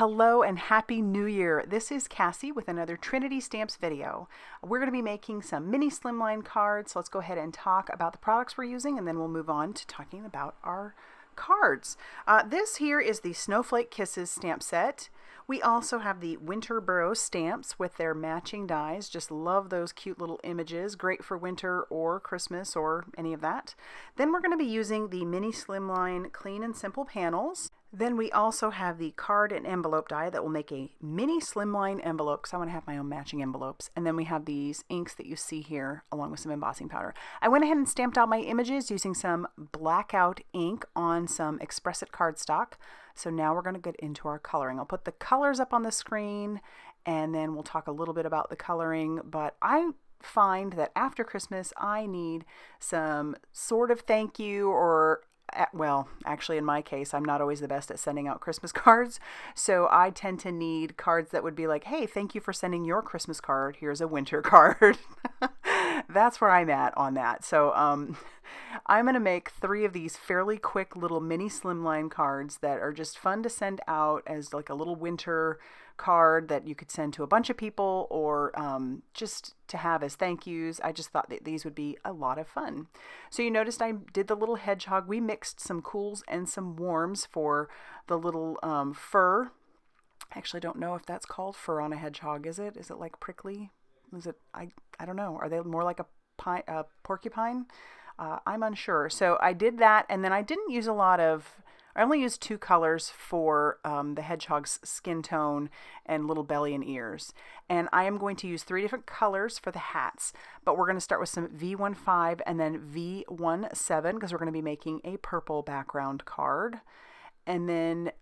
Hello and Happy New Year. This is Cassie with another Trinity Stamps video. We're going to be making some mini slimline cards, so let's go ahead and talk about the products we're using and then we'll move on to talking about our cards. This here is the Snowflake Kisses stamp set. We also have the Winter Burrow stamps with their matching dies. Just love those cute little images. Great for winter or Christmas or any of that. Then we're going to be using the mini slimline clean and simple panels. Then we also have the card and envelope die that will make a mini slimline envelope because I want to have my own matching envelopes. And then we have these inks that you see here along with some embossing powder. I went ahead and stamped out my images using some Blackout ink on some Express It cardstock. So now we're going to get into our coloring. I'll put the colors up on the screen and then we'll talk a little bit about the coloring. But I find that after Christmas I need some sort of thank you or well, actually in my case, I'm not always the best at sending out Christmas cards. So I tend to need cards that would be like, hey, thank you for sending your Christmas card. Here's a winter card. That's where I'm at on that. So I'm going to make 3 of these fairly quick little mini slimline cards that are just fun to send out as like a little winter card that you could send to a bunch of people or just to have as thank yous. I just thought that these would be a lot of fun. So you noticed I did the little hedgehog. We mixed some cools and some warms for the little fur. I actually don't know if that's called fur on a hedgehog. Is it? Is it like prickly? Is it? I don't know. Are they more like a porcupine? I'm unsure. So I did that, and then I didn't use a lot of. I only used 2 colors for the hedgehog's skin tone and little belly and ears. And I am going to use 3 different colors for the hats. But we're going to start with some V15 and then V17 because we're going to be making a purple background card. And then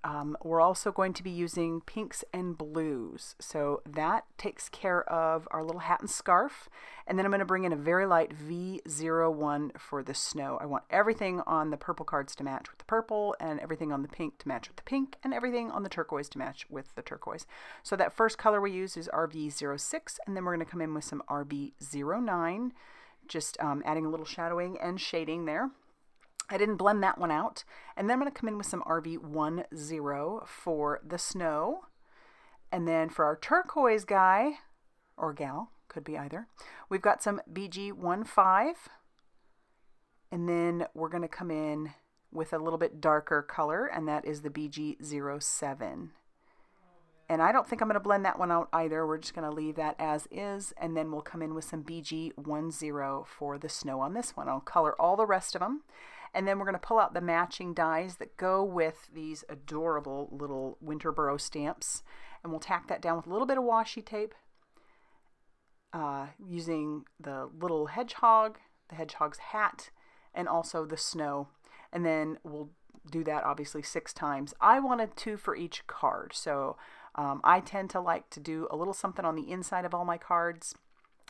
we're also going to be using pinks and blues. So that takes care of our little hat and scarf. And then I'm going to bring in a very light V01 for the snow. I want everything on the purple cards to match with the purple and everything on the pink to match with the pink and everything on the turquoise to match with the turquoise. So that first color we use is RV06 and then we're going to come in with some RV09, just adding a little shadowing and shading there. I didn't blend that one out. And then I'm going to come in with some RV10 for the snow. And then for our turquoise guy, or gal, could be either, we've got some BG15. And then we're going to come in with a little bit darker color, and that is the BG07. And I don't think I'm going to blend that one out either. We're just going to leave that as is. And then we'll come in with some BG10 for the snow on this one. I'll color all the rest of them. And then we're going to pull out the matching dies that go with these adorable little Winter Burrow stamps. And we'll tack that down with a little bit of washi tape using the little hedgehog, the hedgehog's hat, and also the snow. And then we'll do that obviously 6 times. I wanted 2 for each card. So I tend to like to do a little something on the inside of all my cards,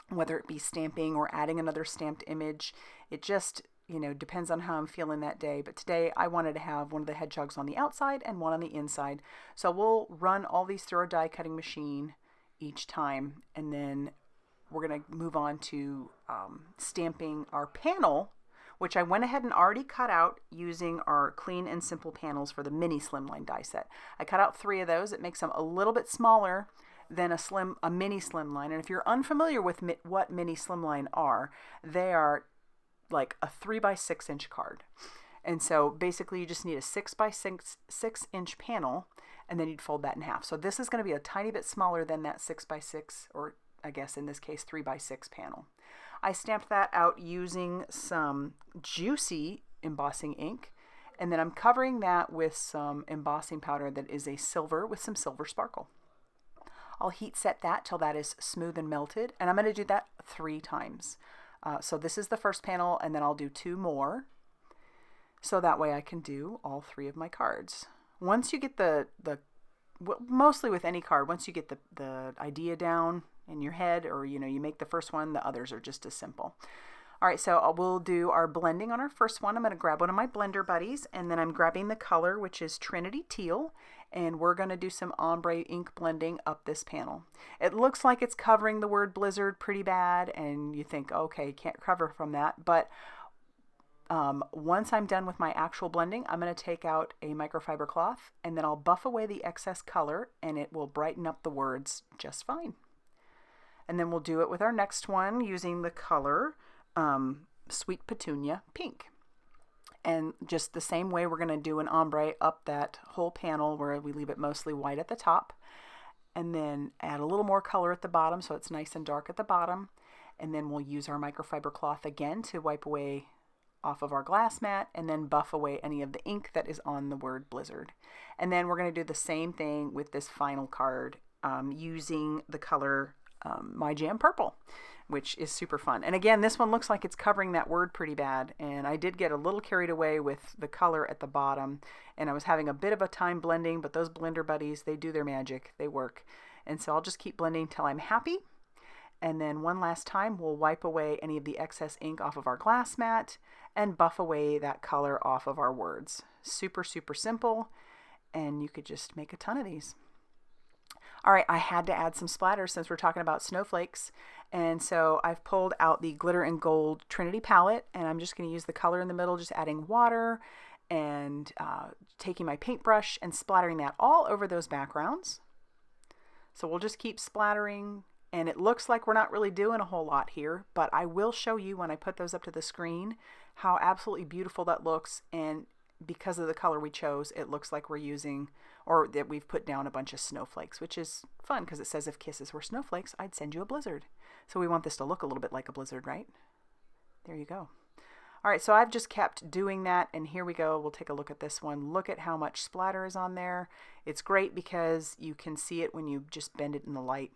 whether it be stamping or adding another stamped image. It just depends on how I'm feeling that day. But today I wanted to have one of the hedgehogs on the outside and one on the inside. So we'll run all these through our die cutting machine each time. And then we're going to move on to stamping our panel, which I went ahead and already cut out using our clean and simple panels for the mini slimline die set. I cut out 3 of those. It makes them a little bit smaller than a mini slimline. And if you're unfamiliar with what mini slimline are, they are like a 3x6 inch card. And so basically you just need a 6x6 inch panel and then you'd fold that in half. So this is going to be a tiny bit smaller than that 6x6, or I guess in this case 3x6 panel. I stamped that out using some juicy embossing ink, and then I'm covering that with some embossing powder that is a silver with some silver sparkle. I'll heat set that till that is smooth and melted, and I'm going to do that 3 times. So this is the first panel, and then I'll do 2 more. So that way I can do all 3 of my cards. Once you get mostly with any card, once you get the idea down in your head, or you make the first one, the others are just as simple. All right, so we'll do our blending on our first one. I'm going to grab one of my blender buddies, and then I'm grabbing the color, which is Trinity Teal, and we're going to do some ombre ink blending up this panel. It looks like it's covering the word blizzard pretty bad, and you think, okay, can't cover from that, but Once I'm done with my actual blending, I'm going to take out a microfiber cloth and then I'll buff away the excess color and it will brighten up the words just fine. And then we'll do it with our next one using the color Sweet Petunia Pink. And just the same way, we're going to do an ombre up that whole panel where we leave it mostly white at the top. And then add a little more color at the bottom so it's nice and dark at the bottom. And then we'll use our microfiber cloth again to wipe away off of our glass mat and then buff away any of the ink that is on the word Blizzard. And then we're going to do the same thing with this final card using the color My Jam Purple, which is super fun. And again, this one looks like it's covering that word pretty bad. And I did get a little carried away with the color at the bottom. And I was having a bit of a time blending, but those blender buddies, they do their magic. They work. And so I'll just keep blending till I'm happy. And then one last time, we'll wipe away any of the excess ink off of our glass mat and buff away that color off of our words. Super, super simple. And you could just make a ton of these. All right, I had to add some splatters since we're talking about snowflakes. And so I've pulled out the Glitter and Gold Trinity palette, and I'm just going to use the color in the middle, just adding water and taking my paintbrush and splattering that all over those backgrounds. So we'll just keep splattering, and it looks like we're not really doing a whole lot here, but I will show you when I put those up to the screen how absolutely beautiful that looks. And because of the color we chose, it looks like we're using, or that we've put down a bunch of snowflakes, which is fun because it says if kisses were snowflakes, I'd send you a blizzard. So we want this to look a little bit like a blizzard, right? There you go. All right, so I've just kept doing that, and here we go. We'll take a look at this one. Look at how much splatter is on there. It's great because you can see it when you just bend it in the light.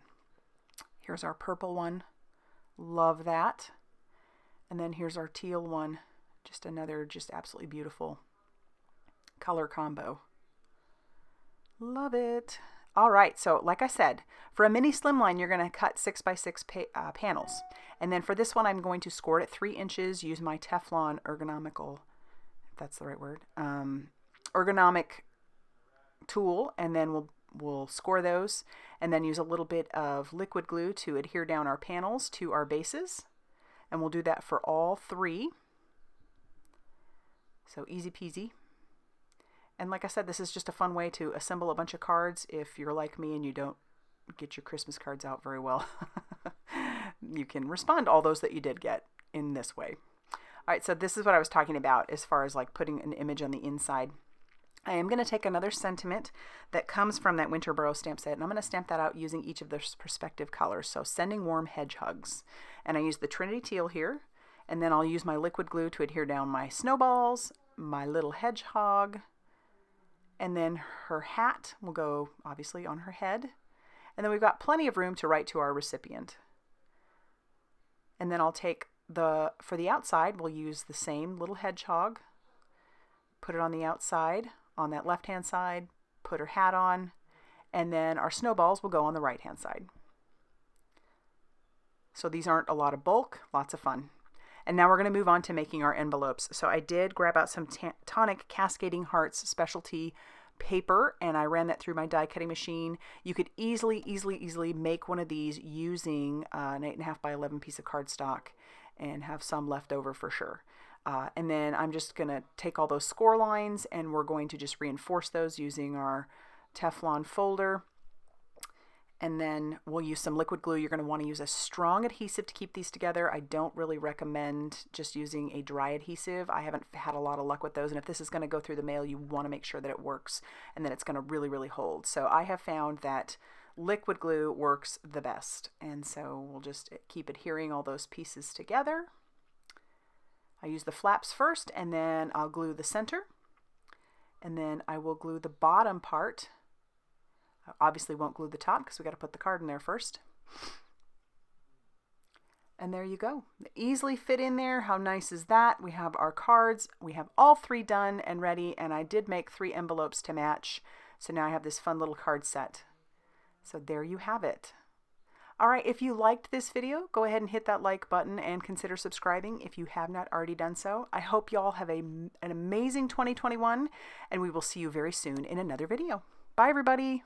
Here's our purple one. Love that. And then here's our teal one. Just another just absolutely beautiful color combo. Love it. All right, so like I said, for a mini slimline, you're going to cut 6x6 panels. And then for this one, I'm going to score it at 3 inches, use my Teflon ergonomical, if that's the right word, ergonomic tool, and then we'll score those, and then use a little bit of liquid glue to adhere down our panels to our bases. And we'll do that for all 3. So easy peasy. And like I said, this is just a fun way to assemble a bunch of cards if you're like me and you don't get your Christmas cards out very well. You can respond to all those that you did get in this way. All right, so this is what I was talking about as far as like putting an image on the inside. I am going to take another sentiment that comes from that Winter Burrow stamp set, and I'm going to stamp that out using each of those perspective colors. So sending warm hedgehogs. And I use the Trinity Teal here, and then I'll use my liquid glue to adhere down my snowballs, my little hedgehog, and then her hat will go obviously on her head. And then we've got plenty of room to write to our recipient. And then I'll take for the outside, we'll use the same little hedgehog, put it on the outside, on that left-hand side, put her hat on, and then our snowballs will go on the right-hand side. So these aren't a lot of bulk, lots of fun. And now we're going to move on to making our envelopes. So I did grab out some Tonic Cascading Hearts specialty paper, and I ran that through my die cutting machine. You could easily make one of these using an 8.5 by 11 piece of cardstock and have some left over for sure. And then I'm just going to take all those score lines and we're going to just reinforce those using our Teflon folder. And then we'll use some liquid glue. You're going to want to use a strong adhesive to keep these together. I don't really recommend just using a dry adhesive. I haven't had a lot of luck with those. And if this is going to go through the mail, you want to make sure that it works and that it's going to really hold. So I have found that liquid glue works the best. And so we'll just keep adhering all those pieces together. I use the flaps first, and then I'll glue the center. And then I will glue the bottom part. I obviously won't glue the top because we got to put the card in there first. And there you go. They easily fit in there. How nice is that? We have our cards. We have all 3 done and ready, and I did make 3 envelopes to match. So now I have this fun little card set. So there you have it. All right, if you liked this video, go ahead and hit that like button and consider subscribing if you have not already done so. I hope you all have an amazing 2021, and we will see you very soon in another video. Bye, everybody.